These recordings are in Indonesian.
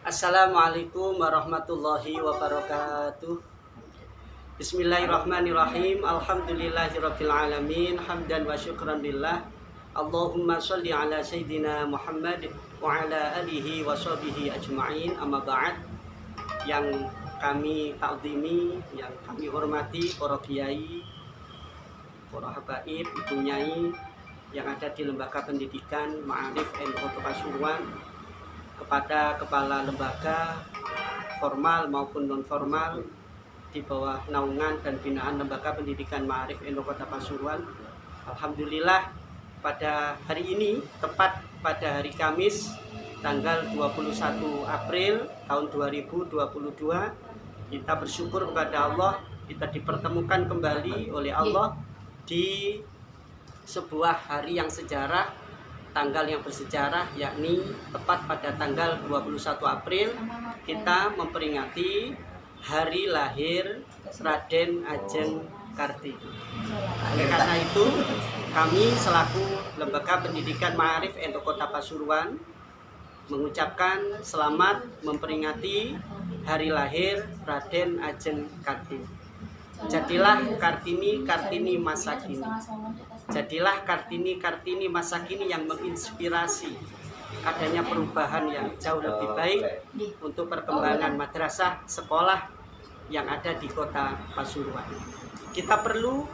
Assalamualaikum warahmatullahi wabarakatuh. Bismillahirrahmanirrahim. Alhamdulillahirabbil alamin. Hamdan wa syukran lillah. Allahumma sholli ala sayyidina Muhammad wa ala alihi wa sahbihi ajma'in. Amma ba'd. Yang kami ta'zimi, yang kami hormati para kiai, para habaib, ibu nyai yang ada di lembaga pendidikan Ma'arif NU Pasuruan, kepada kepala lembaga formal maupun non formal di bawah naungan dan binaan lembaga pendidikan Ma'arif NU Kota Pasuruan. Alhamdulillah pada hari ini, tepat pada hari Kamis tanggal 21 April tahun 2022, kita bersyukur kepada Allah, kita dipertemukan kembali oleh Allah di sebuah hari yang sejarah, tanggal yang bersejarah, yakni tepat pada tanggal 21 April kita memperingati hari lahir Raden Ajeng Kartini. Oleh karena itu, kami selaku Lembaga Pendidikan Ma'arif NU Kota Pasuruan mengucapkan selamat memperingati hari lahir Raden Ajeng Kartini. Jadilah Kartini masa kini. Jadilah Kartini masa kini yang menginspirasi adanya perubahan yang jauh lebih baik untuk perkembangan madrasah sekolah yang ada di Kota Pasuruan. Kita perlu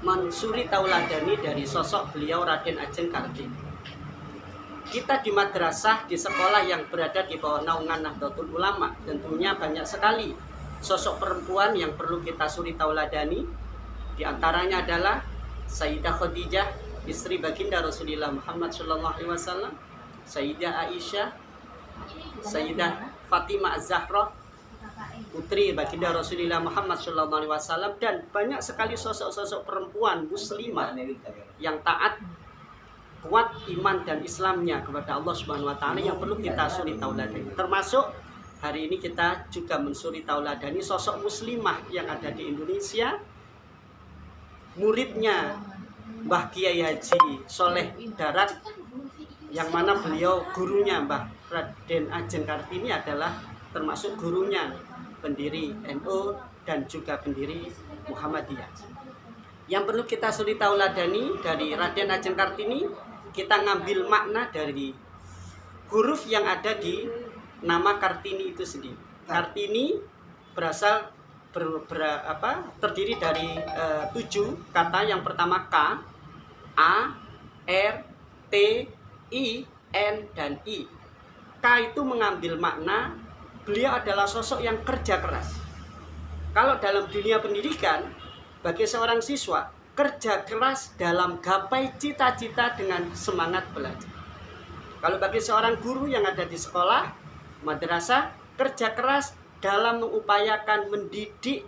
mensuri tauladani dari sosok beliau Raden Ajeng Kartini. Kita di madrasah, di sekolah yang berada di bawah naungan Nahdlatul Ulama, tentunya banyak sekali sosok perempuan yang perlu kita suri tauladani. Di antaranya adalah Sayyidah Khadijah, istri baginda Rasulullah Muhammad SAW, Sayyidah Aisyah, Sayyidah Fatimah Az-Zahra, putri baginda Rasulullah Muhammad SAW, dan banyak sekali sosok-sosok perempuan muslimah yang taat, kuat iman dan Islamnya kepada Allah Subhanahu wa taala yang perlu kita suri tauladani. Termasuk hari ini kita juga mensuri tauladani sosok muslimah yang ada di Indonesia, muridnya Mbah Kiai Haji Soleh Darat, yang mana beliau gurunya Mbah Raden Ajeng Kartini adalah termasuk gurunya pendiri NU dan juga pendiri Muhammadiyah. Yang perlu kita suri tauladani dari Raden Ajeng Kartini, kita ngambil makna dari huruf yang ada di nama Kartini itu sendiri. Kartini berasal terdiri dari 7 kata. Yang pertama K, A, R, T, I, N, dan I. K itu mengambil makna beliau adalah sosok yang kerja keras. Kalau dalam dunia pendidikan, bagi seorang siswa, kerja keras dalam gapai cita-cita dengan semangat belajar. Kalau bagi seorang guru yang ada di sekolah, madrasah, kerja keras dalam mengupayakan mendidik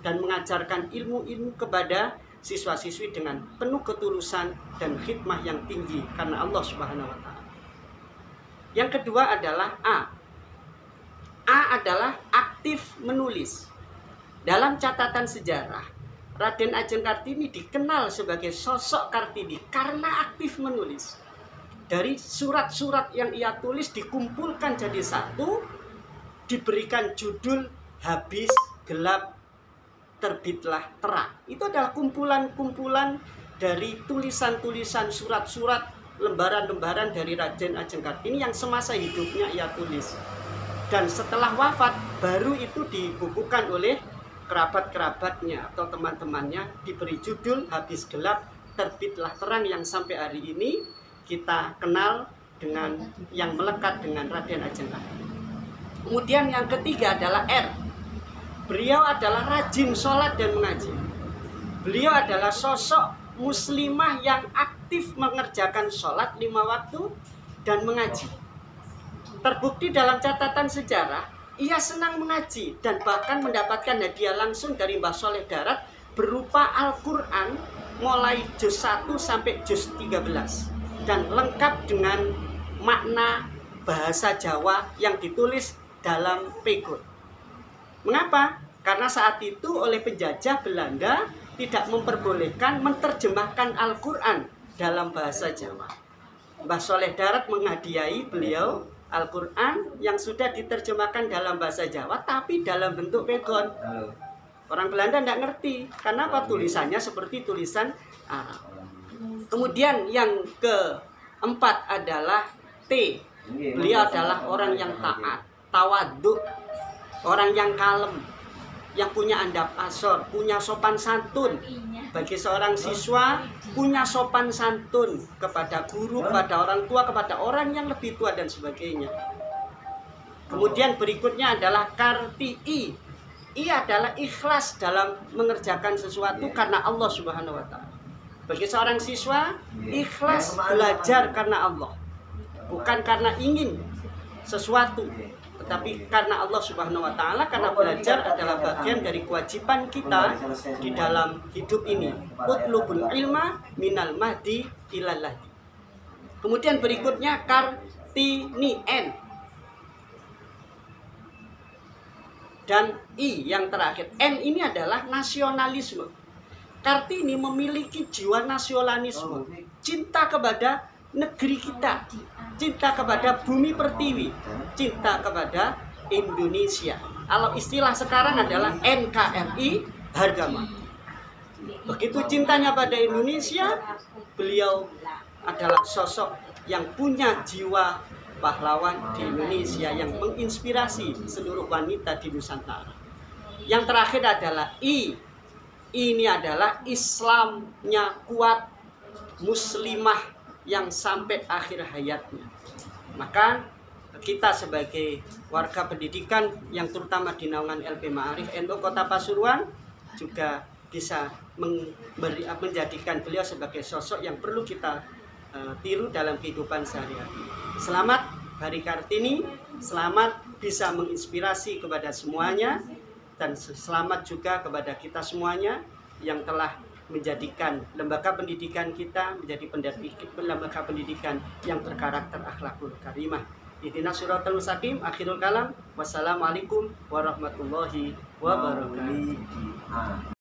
dan mengajarkan ilmu-ilmu kepada siswa-siswi dengan penuh ketulusan dan khidmah yang tinggi karena Allah Subhanahu wa taala. Yang kedua adalah A. A adalah aktif menulis. Dalam catatan sejarah, Raden Ajeng Kartini dikenal sebagai sosok Kartini karena aktif menulis. Dari surat-surat yang ia tulis dikumpulkan jadi satu, diberikan judul Habis Gelap Terbitlah Terang. Itu adalah kumpulan-kumpulan dari tulisan-tulisan, surat-surat, lembaran-lembaran dari Raden Ajeng Kartini yang semasa hidupnya ia tulis. Dan setelah wafat, baru itu dibukukan oleh kerabat-kerabatnya atau teman-temannya, diberi judul Habis Gelap Terbitlah Terang, yang sampai hari ini kita kenal dengan yang melekat dengan Raden Ajeng Kartini. Kemudian yang ketiga adalah R. Beliau adalah rajin sholat dan mengaji. Beliau adalah sosok muslimah yang aktif mengerjakan sholat 5 waktu dan mengaji. Terbukti dalam catatan sejarah, ia senang mengaji dan bahkan mendapatkan hadiah langsung dari Mbah Soleh Darat berupa Al-Quran mulai juz 1 sampai juz 13 dan lengkap dengan makna bahasa Jawa yang ditulis dalam pegot. Mengapa? Karena saat itu oleh penjajah Belanda tidak memperbolehkan menerjemahkan Al-Quran dalam bahasa Jawa. Mbah Soleh Darat menghadiahi beliau Al-Quran yang sudah diterjemahkan dalam bahasa Jawa tapi dalam bentuk pegon. Orang Belanda tidak ngerti. Karena apa? Tulisannya seperti tulisan Arab. Kemudian yang keempat adalah T. Beliau adalah orang yang taat, tawaduk, orang yang kalem, yang punya adab asor, punya sopan santun. Bagi seorang siswa, punya sopan santun kepada guru, kepada orang tua, kepada orang yang lebih tua dan sebagainya. Kemudian berikutnya adalah Karti I. I adalah ikhlas dalam mengerjakan sesuatu karena Allah Subhanahu wa Ta'ala. Bagi seorang siswa, ikhlas belajar karena Allah, bukan karena ingin sesuatu, tetapi karena Allah Subhanahu wa Ta'ala. Karena belajar adalah bagian dari kewajiban kita di dalam hidup ini. Utlubul ilma minal mahdi ilal lahdi. Kemudian berikutnya Kartini N. Dan I yang terakhir. N ini adalah nasionalisme. Kartini memiliki jiwa nasionalisme, cinta kepada negeri kita, cinta kepada bumi pertiwi, cinta kepada Indonesia. Kalau istilah sekarang adalah NKRI, harga mati. Begitu cintanya pada Indonesia, beliau adalah sosok yang punya jiwa pahlawan di Indonesia, yang menginspirasi seluruh wanita di Nusantara. Yang terakhir adalah I. Ini adalah Islamnya kuat, muslimah yang sampai akhir hayatnya. Maka kita sebagai warga pendidikan yang terutama di naungan LP Ma'arif NU Kota Pasuruan juga bisa menjadikan beliau sebagai sosok yang perlu kita tiru dalam kehidupan sehari-hari. Selamat Hari Kartini, selamat bisa menginspirasi kepada semuanya, dan selamat juga kepada kita semuanya yang telah menjadikan lembaga pendidikan kita menjadi lembaga pendidikan yang berkarakter akhlakul karimah. Ihdinas siratal mustaqim. Akhirul kalam. Wassalamualaikum warahmatullahi wabarakatuh.